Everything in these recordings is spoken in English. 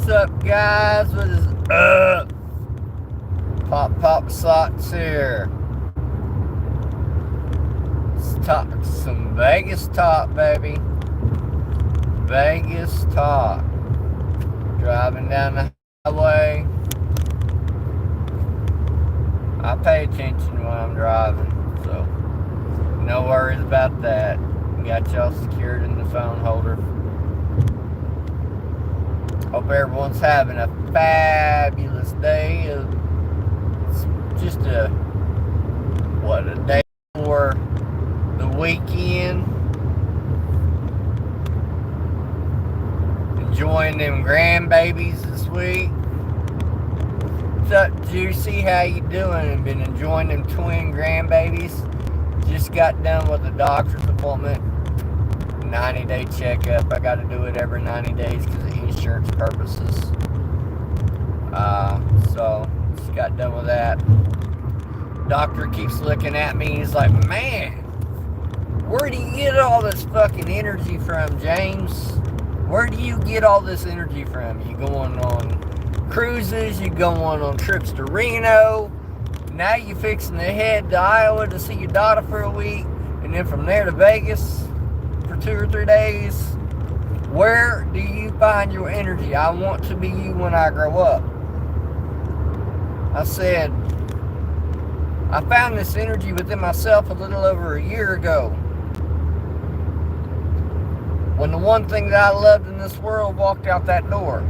What's up, guys? What is up? Pop Slots here. Let's talk some Vegas talk, baby. Vegas talk. Driving down the highway. I pay attention when I'm driving, so no worries about that. Got y'all secured in the phone holder. Hope everyone's having a fabulous day. It's just a day for the weekend. Enjoying them grandbabies this week. What's up, Juicy? How you doing? Been enjoying them twin grandbabies? Just got done with a doctor's appointment. 90-day checkup. I got to do it every 90 days because of insurance purposes. So just got done with that. Doctor keeps looking at me. He's like, man, where do you get all this fucking energy from, James? Where do you get all this energy from? You going on cruises? You going on trips to Reno? Now you fixing to head to Iowa to see your daughter for a week, and then from there to Vegas for 2 or 3 days. Where do you find your energy? I want to be you when I grow up. I said, I found this energy within myself a little over a year ago, when the one thing that I loved in this world walked out that door.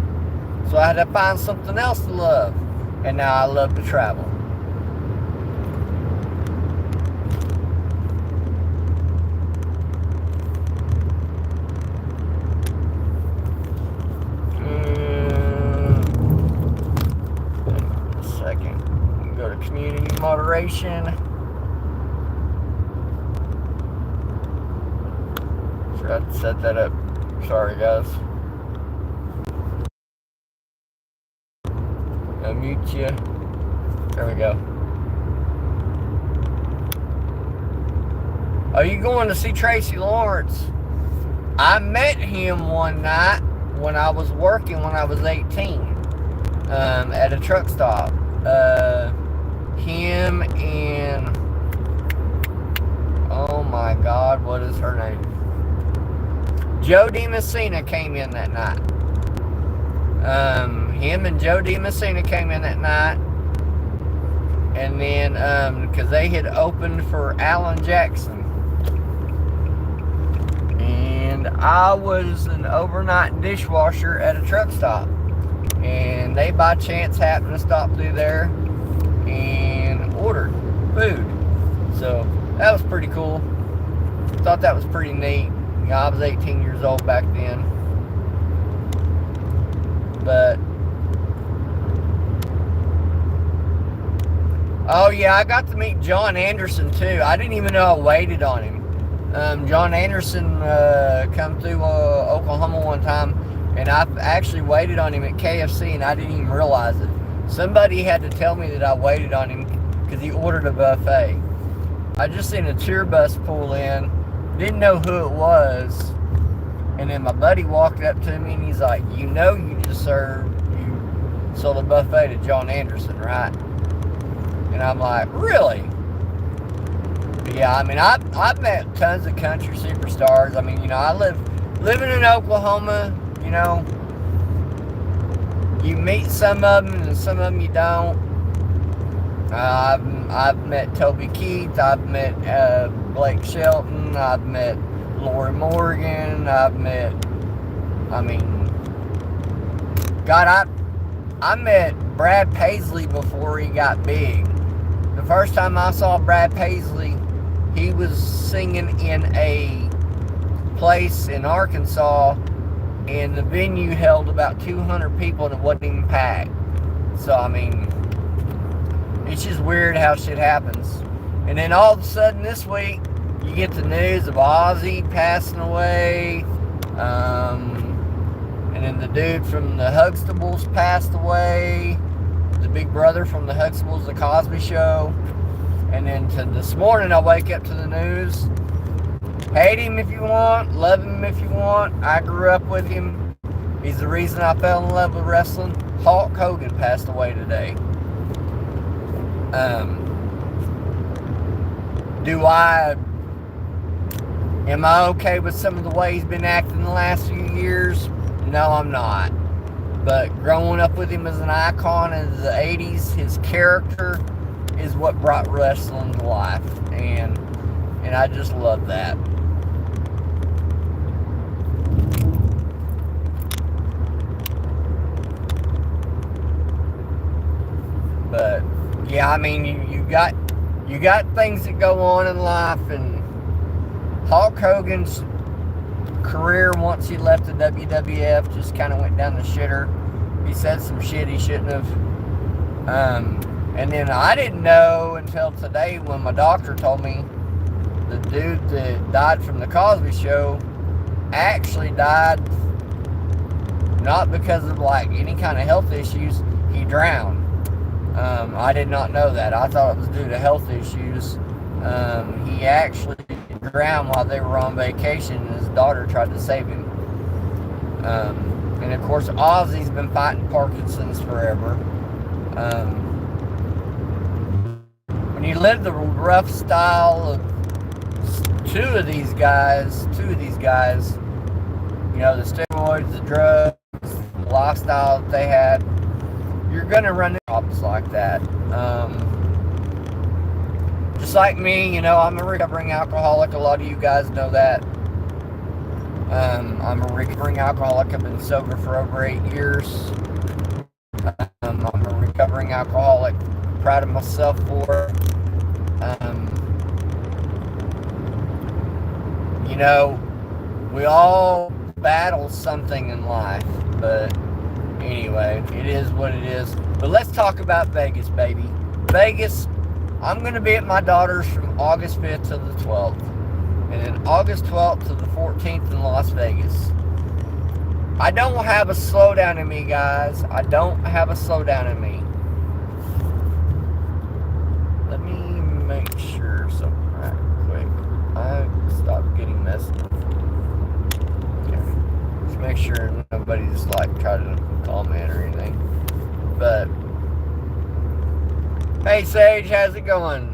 So I had to find something else to love, and now I love to travel. Community moderation. Forgot to set that up. Sorry, guys. Unmute you. There we go. Are you going to see Tracy Lawrence? I met him one night when I was working when I was 18 at a truck stop. Him and, oh my God, what is her name? Joe DiMessina came in that night. Him and Joe DiMessina came in that night. And then, because they had opened for Alan Jackson. And I was an overnight dishwasher at a truck stop. And they by chance happened to stop through there and ordered food. So that was pretty cool. Thought that was pretty neat. You know, I was 18 years old back then. But oh yeah, I got to meet John Anderson too. I didn't even know I waited on him. John Anderson come through Oklahoma one time, and I actually waited on him at KFC, and I didn't even realize it. Somebody had to tell me that I waited on him because he ordered a buffet. I just seen a tour bus pull in, didn't know who it was, and then my buddy walked up to me and he's like, you know you sold a buffet to John Anderson, right? And I'm like, really? But yeah, I mean, I've met tons of country superstars. I mean, you know, living in Oklahoma, you know, you meet some of them and some of them you don't. I've met Toby Keith. I've met Blake Shelton. I've met Lori Morgan. I met Brad Paisley before he got big. The first time I saw Brad Paisley, he was singing in a place in Arkansas, and the venue held about 200 people and it wasn't even packed. So, I mean, it's just weird how shit happens. And then all of a sudden this week, you get the news of Ozzy passing away. And then the dude from the Huxtables passed away. The big brother from the Huxtables, The Cosby Show. And then this morning I wake up to the news. Hate him if you want, love him if you want. I grew up with him. He's the reason I fell in love with wrestling. Hulk Hogan passed away today. Am I okay with some of the way he's been acting the last few years? No, I'm not. But growing up with him as an icon in the 80s, his character is what brought wrestling to life. And I just love that. But yeah, I mean, you got things that go on in life, and Hulk Hogan's career once he left the WWF just kind of went down the shitter. He said some shit he shouldn't have. And then I didn't know until today when my doctor told me the dude that died from the Cosby Show actually died not because of like any kind of health issues. He drowned. I did not know that. I thought it was due to health issues. He actually drowned while they were on vacation, and his daughter tried to save him. And of course, Ozzy's been fighting Parkinson's forever. When you live the rough style of two of these guys, you know, the steroids, the drugs, the lifestyle that they had, you're gonna run into problems like that. Just like me, you know, I'm a recovering alcoholic. A lot of you guys know that. I'm a recovering alcoholic. I've been sober for over 8 years. I'm a recovering alcoholic. Proud of myself for it. You know, we all battle something in life, but anyway, it is what it is. But let's talk about Vegas, baby. Vegas, I'm going to be at my daughter's from August 5th to the 12th. And then August 12th to the 14th in Las Vegas. I don't have a slowdown in me, guys. I don't have a slowdown in me. Let me make sure something right quick. I stopped getting messages. Okay. Just make sure nobody's like trying to comment or anything. But hey Sage, how's it going?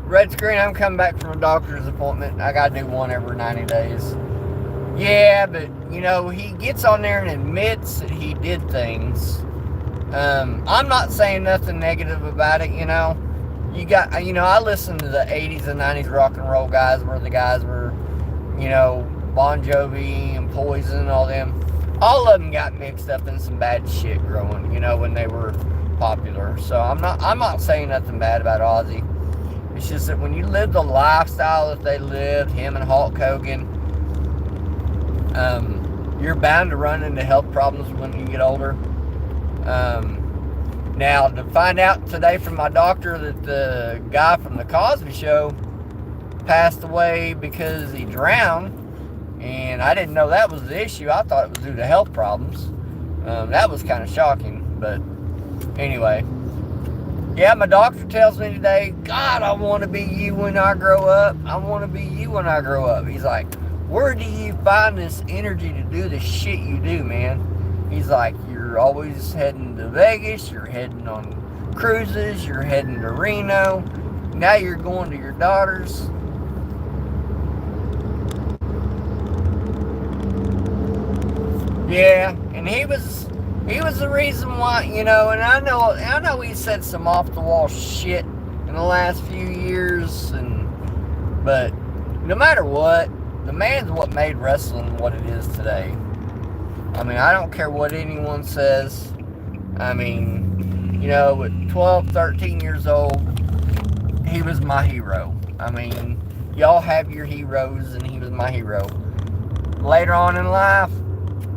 Red screen, I'm coming back from a doctor's appointment. I gotta do one every 90 days. Yeah, but, you know, he gets on there and admits that he did things. I'm not saying nothing negative about it, you know. I listened to the 80s and 90s rock and roll guys where the guys were, you know, Bon Jovi and Poison and all them. All of them got mixed up in some bad shit growing, you know, when they were popular. So I'm not saying nothing bad about Ozzy. It's just that when you live the lifestyle that they lived, him and Hulk Hogan, you're bound to run into health problems when you get older. Now, to find out today from my doctor that the guy from the Cosby Show passed away because he drowned, and I didn't know that was the issue. I thought it was due to health problems. That was kind of shocking, but anyway. Yeah, my doctor tells me today, God, I want to be you when I grow up. I want to be you when I grow up. He's like, where do you find this energy to do the shit you do, man? He's like, you're always heading to Vegas, you're heading on cruises, you're heading to Reno. Now you're going to your daughter's. Yeah, and he was the reason why, you know, and I know he said some off the wall shit in the last few years, but no matter what, the man's what made wrestling what it is today. I mean, I don't care what anyone says. I mean, you know, at 12, 13 years old, he was my hero. I mean, y'all have your heroes, and he was my hero. Later on in life,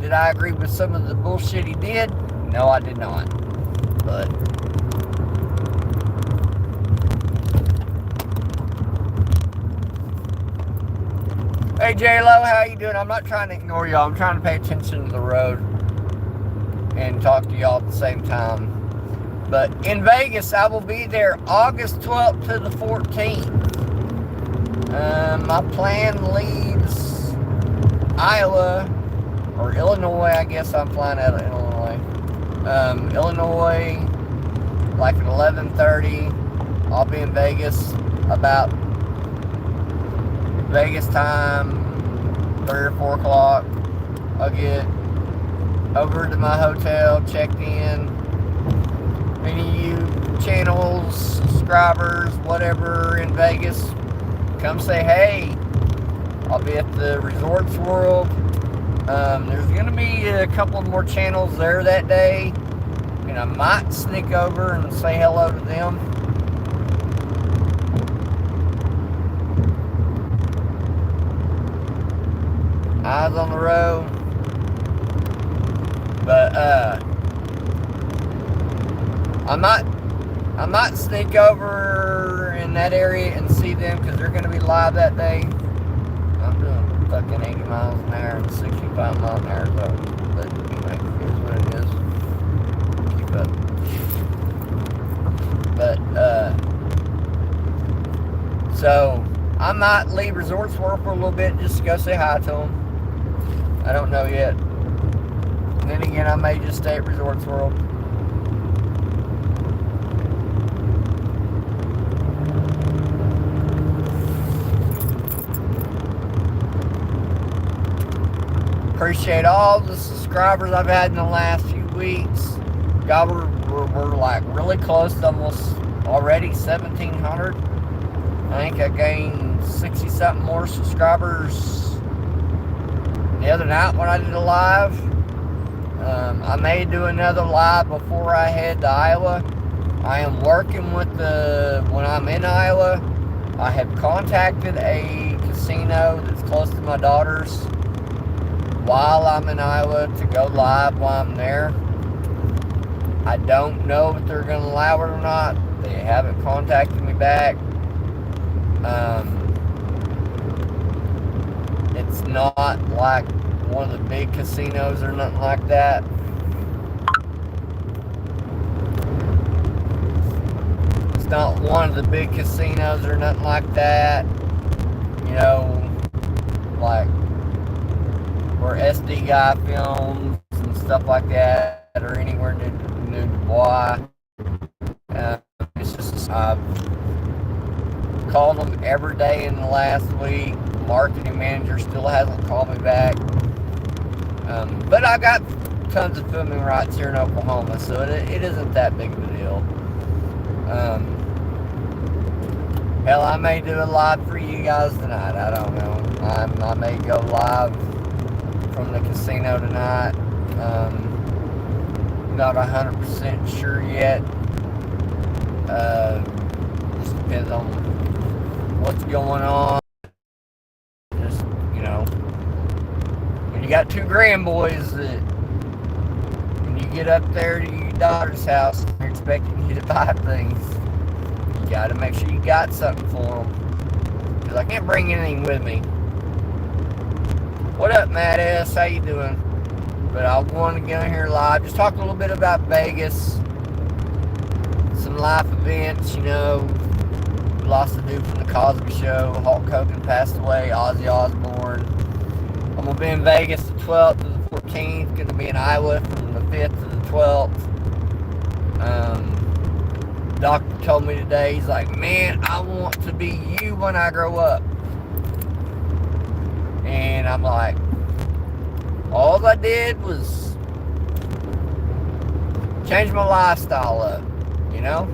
did I agree with some of the bullshit he did? No, I did not. But hey J-Lo, how you doing? I'm not trying to ignore y'all. I'm trying to pay attention to the road and talk to y'all at the same time. But in Vegas, I will be there August 12th to the 14th. My plan leaves Iowa, or Illinois, I guess I'm flying out of Illinois. Illinois, like at 11:30. I'll be in Vegas about Vegas time, 3 or 4 o'clock. I'll get over to my hotel, checked in. Any of you channels, subscribers, whatever in Vegas, come say hey. I'll be at the Resorts World. There's going to be a couple more channels there that day, and I might sneak over and say hello to them. Eyes on the road. But I might sneak over in that area and see them because they're going to be live that day. I'm doing fucking 80 miles an hour and 65 miles an hour, so but anyway, here's what it is. Keep up. But so I might leave Resorts World for a little bit just to go say hi to them. I don't know yet. And then again, I may just stay at Resorts World. Appreciate all the subscribers I've had in the last few weeks. God, we're like really close to almost already 1,700. I think I gained 60 something more subscribers the other night when I did a live. I may do another live before I head to Iowa. I am working with when I'm in Iowa, I have contacted a casino that's close to my daughter's while I'm in Iowa to go live while I'm there. I don't know if they're going to allow it or not. They haven't contacted me back. It's not like one of the big casinos or nothing like that. It's not one of the big casinos or nothing like that. You know, like where SD Guy films and stuff like that, or anywhere near Dubois. It's just I've called them every day in the last week. Marketing manager still hasn't called me back. But I got tons of filming rights here in Oklahoma, so it isn't that big of a deal. Hell, I may do a live for you guys tonight. I don't know. I may go live from the casino tonight. Not 100% sure yet. Just depends on what's going on. Just, you know, when you got 2 grandboys that when you get up there to your daughter's house, they're expecting you to buy things. You got to make sure you got something for them. Because I can't bring anything with me. What up, Matt S? How you doing? But I wanted to get in here live. Just talk a little bit about Vegas. Some life events, you know. We lost a dude from the Cosby Show. Hulk Hogan passed away. Ozzy Osbourne. I'm going to be in Vegas the 12th to the 14th. Going to be in Iowa from the 5th to the 12th. Doctor told me today, he's like, man, I want to be you when I grow up. And I'm like, all I did was change my lifestyle up, you know?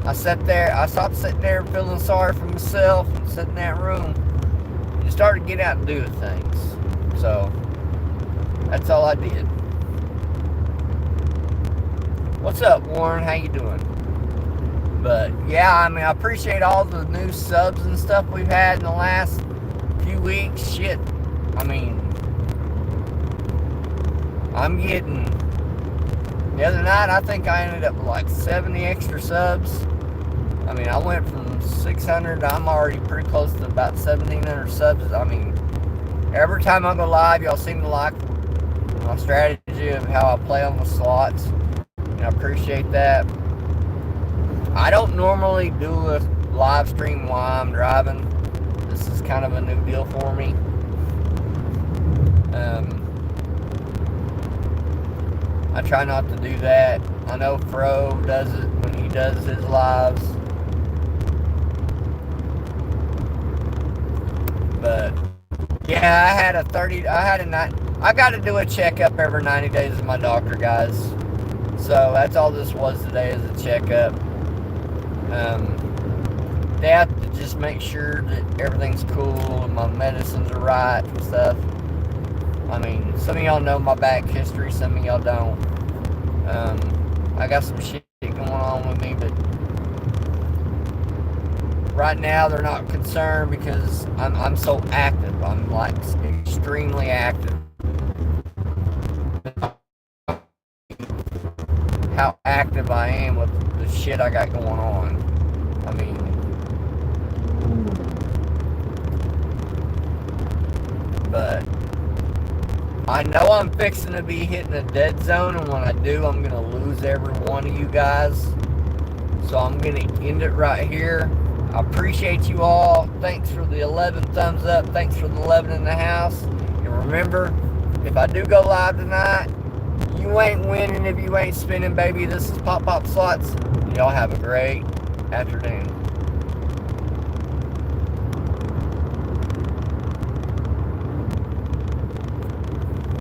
I stopped sitting there feeling sorry for myself and sitting in that room and started to get out and do things. So, that's all I did. What's up, Warren? How you doing? But yeah, I mean, I appreciate all the new subs and stuff we've had in the last few weeks. Shit, I mean, I'm getting, the other night I think I ended up with like 70 extra subs. I mean, I went from 600, I'm already pretty close to about 1,700 subs. I mean, every time I go live, y'all seem to like my strategy of how I play on the slots. and I appreciate that. I don't normally do a live stream while I'm driving. This is kind of a new deal for me. I try not to do that. I know Fro does it when he does his lives. But yeah, I got to do a checkup every 90 days with my doctor, guys. So that's all this was today, is a checkup. They have to just make sure that everything's cool and my medicines are right and stuff. I mean, some of y'all know my back history, some of y'all don't. I got some shit going on with me, but right now they're not concerned because I'm so active. I'm like extremely active. How active I am with the shit I got going on. I mean, but I know I'm fixing to be hitting a dead zone, and when I do, I'm going to lose every one of you guys. So I'm going to end it right here. I appreciate you all. Thanks for the 11 thumbs up. Thanks for the 11 in the house. And remember, if I do go live tonight, you ain't winning if you ain't spinning, baby. This is Pop Pop Slots. Y'all have a great afternoon.